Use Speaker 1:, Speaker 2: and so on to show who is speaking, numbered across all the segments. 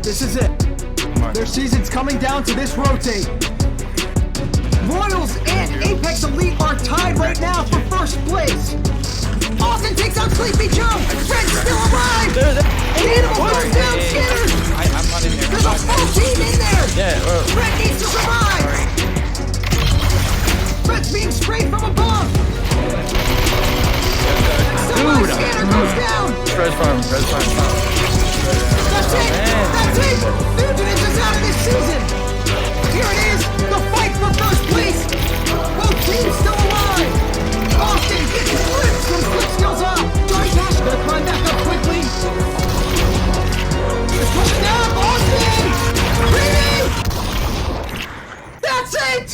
Speaker 1: This is it. Their season's coming down to this rotate. Royals and Apex Elite are tied right now for first place. Austin takes out Sleepy Joe. Fred's still alive. Animal goes down Skitters.
Speaker 2: I'm not in there.
Speaker 1: There's a full team in there.
Speaker 2: Yeah,
Speaker 1: Fred needs to survive. Fred's being sprayed from above. Dude, Scanner goes down.
Speaker 2: Fred's farm.
Speaker 1: That's it. That's it. Fugitives is out of this season. Here it is. The fight for first place. Both teams still alive. Austin getting flips from flip skills up. Johnny Cash gonna climb back up quickly. It's pushing down. Austin. Reading. That's it.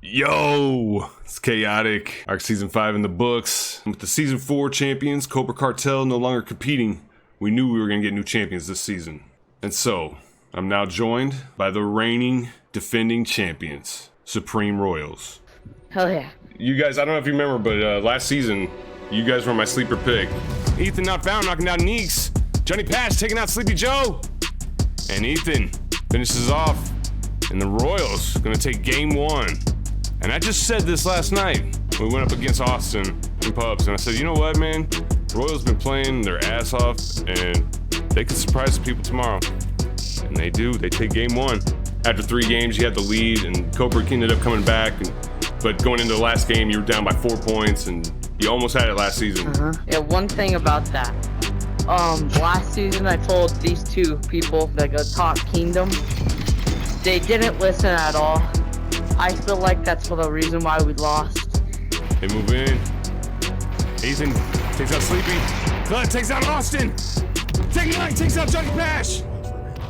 Speaker 3: Yo, it's K-otic. Arc Season 5 in the books. With the Season 4 champions, Cobra Cartel no longer competing, we knew we were going to get new champions this season. And so, I'm now joined by the reigning, defending champions, Supreme Royals.
Speaker 4: Hell yeah.
Speaker 3: You guys, I don't know if you remember, but last season, you guys were my sleeper pick. Ethan not found, knocking down Neeks. Johnny Pash taking out Sleepy Joe. And Ethan finishes off. And the Royals going to take game 1. And I just said this last night. We went up against Austin in pubs, and I said, you know what, man? Royals been playing their ass off, and they could surprise the people tomorrow. And they do. They take game 1. After 3 games, you had the lead, and Cobra ended up coming back. But going into the last game, you were down by 4 points, and you almost had it last season.
Speaker 4: Yeah, one thing about that. Last season I told these two people that go talk Kingdom. They didn't listen at all. I feel like that's for the reason why we lost.
Speaker 3: They move in. Ethan takes out Sleepy. Glenn takes out Austin. Take 9 takes out Johnny Pash.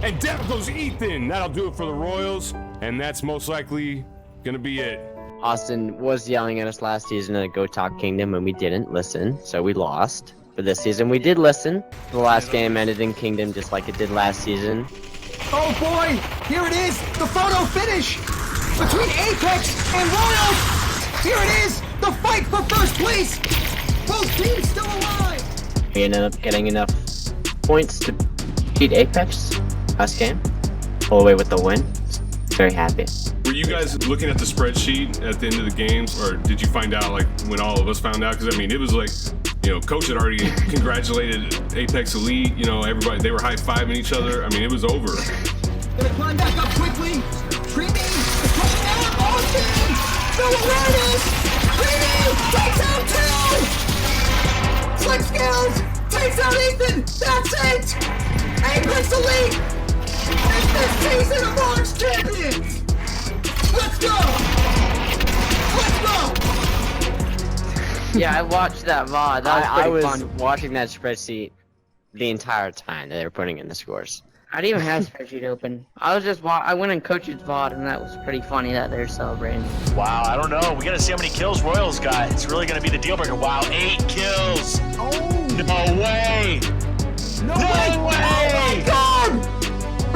Speaker 3: And down goes Ethan. That'll do it for the Royals. And that's most likely gonna be it.
Speaker 5: Austin was yelling at us last season to go talk Kingdom, and we didn't listen, so we lost. But this season we did listen. The last game ended in Kingdom just like it did last season.
Speaker 1: Oh boy, here it is, the photo finish between Apex and Royals. Here it is, the fight for first place. Both teams still alive.
Speaker 5: We ended up getting enough points to beat Apex last game. Pull away with the win. Very happy.
Speaker 3: Were you guys looking at the spreadsheet at the end of the games, or did you find out like when all of us found out? Because I mean, it was like, you know, Coach had already congratulated Apex Elite. You know, everybody, they were high-fiving each other. I mean, it was over.
Speaker 1: Gonna climb back up quickly. Creamy is pushing out Austin. No awareness. Creamy takes out 2. Slick skills takes out Ethan. That's it. Apex Elite is this season of Orange champions. Let's go. Let's go.
Speaker 4: Yeah, I watched that VOD. That was
Speaker 5: I
Speaker 4: pretty
Speaker 5: was
Speaker 4: fun.
Speaker 5: watching that spreadsheet the entire time that they were putting in the scores.
Speaker 4: I didn't even have spreadsheet open. I was just I went in Coach's VOD, and that was pretty funny that they're celebrating.
Speaker 6: Wow, I don't know. We gotta see how many kills Royals got. It's really gonna be the deal breaker. Wow, 8 kills.
Speaker 1: Oh.
Speaker 6: No way.
Speaker 1: No
Speaker 6: way.
Speaker 1: Oh my God.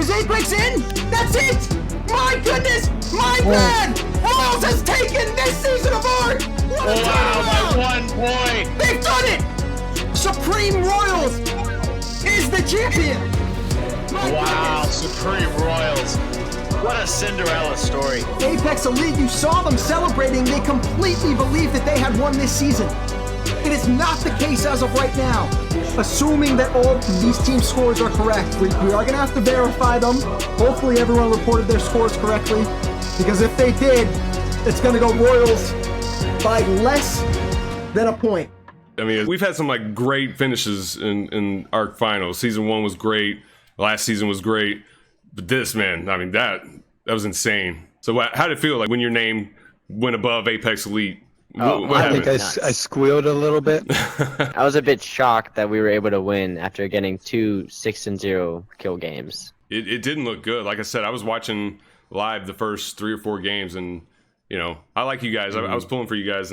Speaker 1: Is Apex in? That's it. My goodness. My bad. Royals has taken this season of art. What a
Speaker 6: Wow,
Speaker 1: turnaround.
Speaker 6: by 1 point.
Speaker 1: They've done it. Supreme Royals is the champion. My
Speaker 6: Wow,
Speaker 1: goodness.
Speaker 6: Supreme Royals. What a Cinderella story.
Speaker 1: Apex Elite, you saw them celebrating. They completely believed that they had won this season. It is not the case as of right now. Assuming that all these team scores are correct, we are going to have to verify them. Hopefully everyone reported their scores correctly, because if they did, it's going to go Royals by less than a point.
Speaker 3: I mean, we've had some like great finishes in Arc Finals. Season 1 was great. Last season was great. But this, man, I mean, that was insane. So how did it feel like when your name went above Apex Elite? What
Speaker 5: I
Speaker 3: happened?
Speaker 5: think
Speaker 7: I squealed a little bit.
Speaker 5: I was a bit shocked that we were able to win after getting 2 6-0 kill games.
Speaker 3: It didn't look good. Like I said, I was watching live the first 3 or 4 games, and you know, I like you guys. I was pulling for you guys,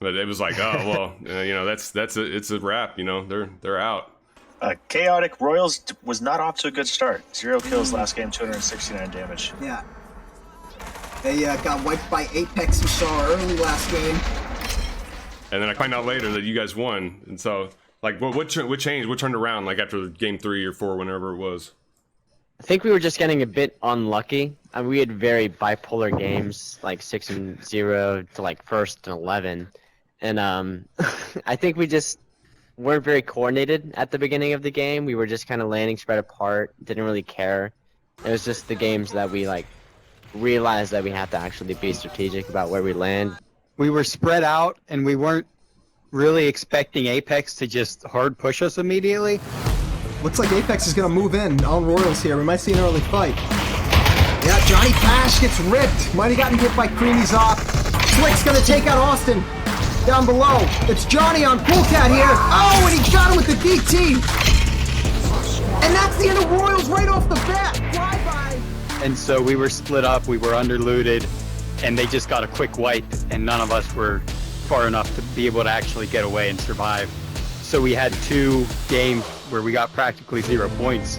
Speaker 3: but it was like, oh well, you know, it's a wrap. You know, they're out.
Speaker 6: K-otic Royals was not off to a good start. 0 kills last game, 269 damage.
Speaker 1: Yeah. They got wiped by Apex, you saw early last game.
Speaker 3: and then I find out later that you guys won. And so, like, what changed? What turned around? Like after game 3 or 4, whenever it was.
Speaker 5: I think we were just getting a bit unlucky. I mean, we had very bipolar games, like 6-0 to like 1st and 11, and I think we just weren't very coordinated at the beginning of the game. We were just kind of landing spread apart, didn't really care. It was just the games that we like realized that we had to actually be strategic about where we land.
Speaker 2: We were spread out, and we weren't really expecting Apex to just hard push us immediately.
Speaker 1: Looks like Apex is going to move in on Royals here. We might see an early fight. Yeah, Johnny Pash gets ripped. Might have gotten hit by Creamy's off. Slick's going to take out Austin down below. It's Johnny on Poolcat here. Oh, and he got him with the DT. And that's the end of Royals right off the bat. Fly-by.
Speaker 2: And so we were split up, we were underlooted, and they just got a quick wipe, and none of us were far enough to be able to actually get away and survive. So we had 2 games where we got practically 0 points.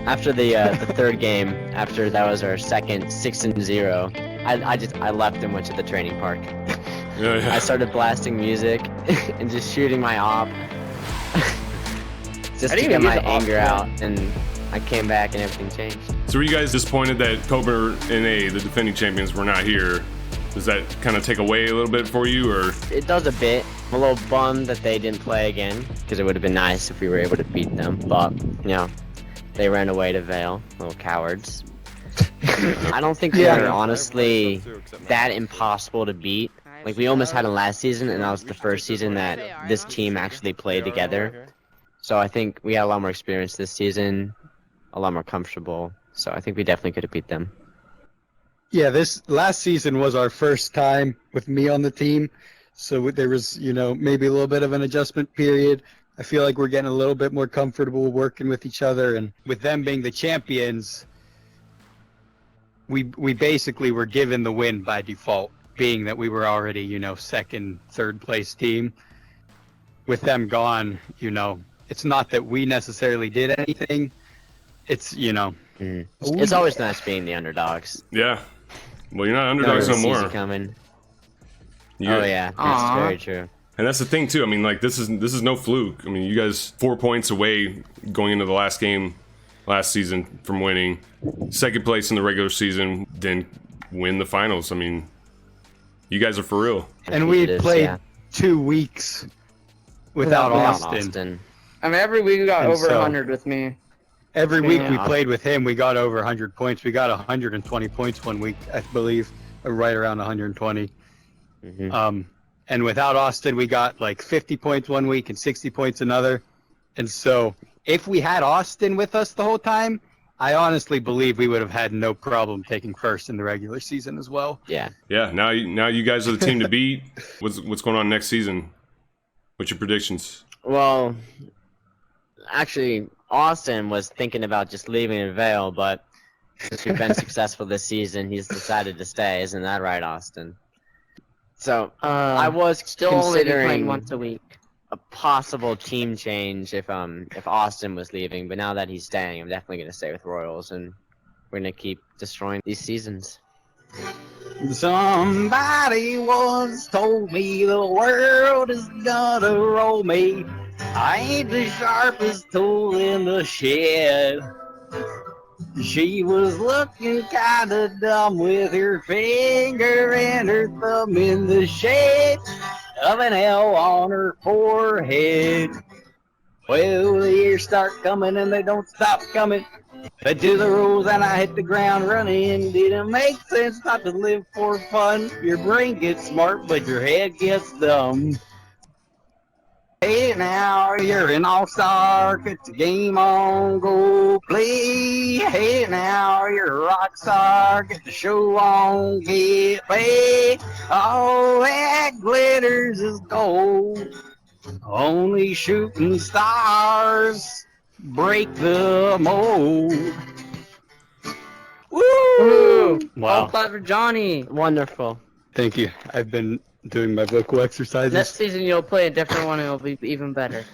Speaker 5: After the 3rd game, after that was our second 6-0, I left and went to the training park.
Speaker 3: Yeah.
Speaker 5: I started blasting music and just shooting my op, just to get my anger out, and I came back and everything changed.
Speaker 3: So were you guys disappointed that Cober and the defending champions, were not here? Does that kind of take away a little bit for you, or?
Speaker 5: It does a bit. I'm a little bummed that they didn't play again, because it would have been nice if we were able to beat them, but, you know, they ran away to Vale, little cowards. I don't think they're honestly that impossible to beat. Like, we almost had them last season, and that was the first season that this team actually played together. So I think we had a lot more experience this season, a lot more comfortable, so I think we definitely could have beat them.
Speaker 2: Yeah, this last season was our first time with me on the team, so there was, you know, maybe a little bit of an adjustment period. I feel like we're getting a little bit more comfortable working with each other, and with them being the champions, we basically were given the win by default, being that we were already, you know, 2nd, 3rd place team. With them gone, you know, it's not that we necessarily did anything. It's, you know.
Speaker 5: It's always nice being the underdogs.
Speaker 3: Yeah. Well, you're not underdogs no more.
Speaker 5: Coming.
Speaker 3: You're,
Speaker 5: oh yeah, that's very true.
Speaker 3: And that's the thing too. I mean, like this is no fluke. I mean, you guys 4 points away going into the last game last season from winning, 2nd place in the regular season, then win the finals. I mean, you guys are for real.
Speaker 2: And we played 2 weeks without Austin.
Speaker 4: I mean, every week we got over 100 with me.
Speaker 2: Every week we played with him, we got over 100 points. We got 120 points one week, I believe, or right around 120. And without Austin, we got like 50 points one week and 60 points another. And so if we had Austin with us the whole time, I honestly believe we would have had no problem taking 1st in the regular season as well.
Speaker 5: Yeah.
Speaker 3: Yeah. Now you guys are the team to beat. What's going on next season? What's your predictions?
Speaker 5: Well, actually, Austin was thinking about just leaving in Vale, but since we've been successful this season, he's decided to stay. Isn't that right, Austin? So I was still considering
Speaker 4: once a week
Speaker 5: a possible team change if Austin was leaving, but now that he's staying, I'm definitely gonna stay with Royals, and we're gonna keep destroying these seasons.
Speaker 2: Somebody once told me the world is gonna roll me. I ain't the sharpest tool in the shed. She was looking kinda dumb with her finger and her thumb in the shape of an L on her forehead. Well, the years start coming and they don't stop coming. I do the rules and I hit the ground running. Didn't make sense not to live for fun. Your brain gets smart, but your head gets dumb. Hey now, you're an all-star, get the game on, go play. Hey now, you're a rock star, get the show on, get paid. All that glitters is gold, only shooting stars break the mold.
Speaker 4: Woo!
Speaker 5: Wow.
Speaker 4: All clap for Johnny.
Speaker 5: Wonderful.
Speaker 2: Thank you. I've been doing my vocal exercises.
Speaker 4: Next season you'll play a different one and it'll be even better.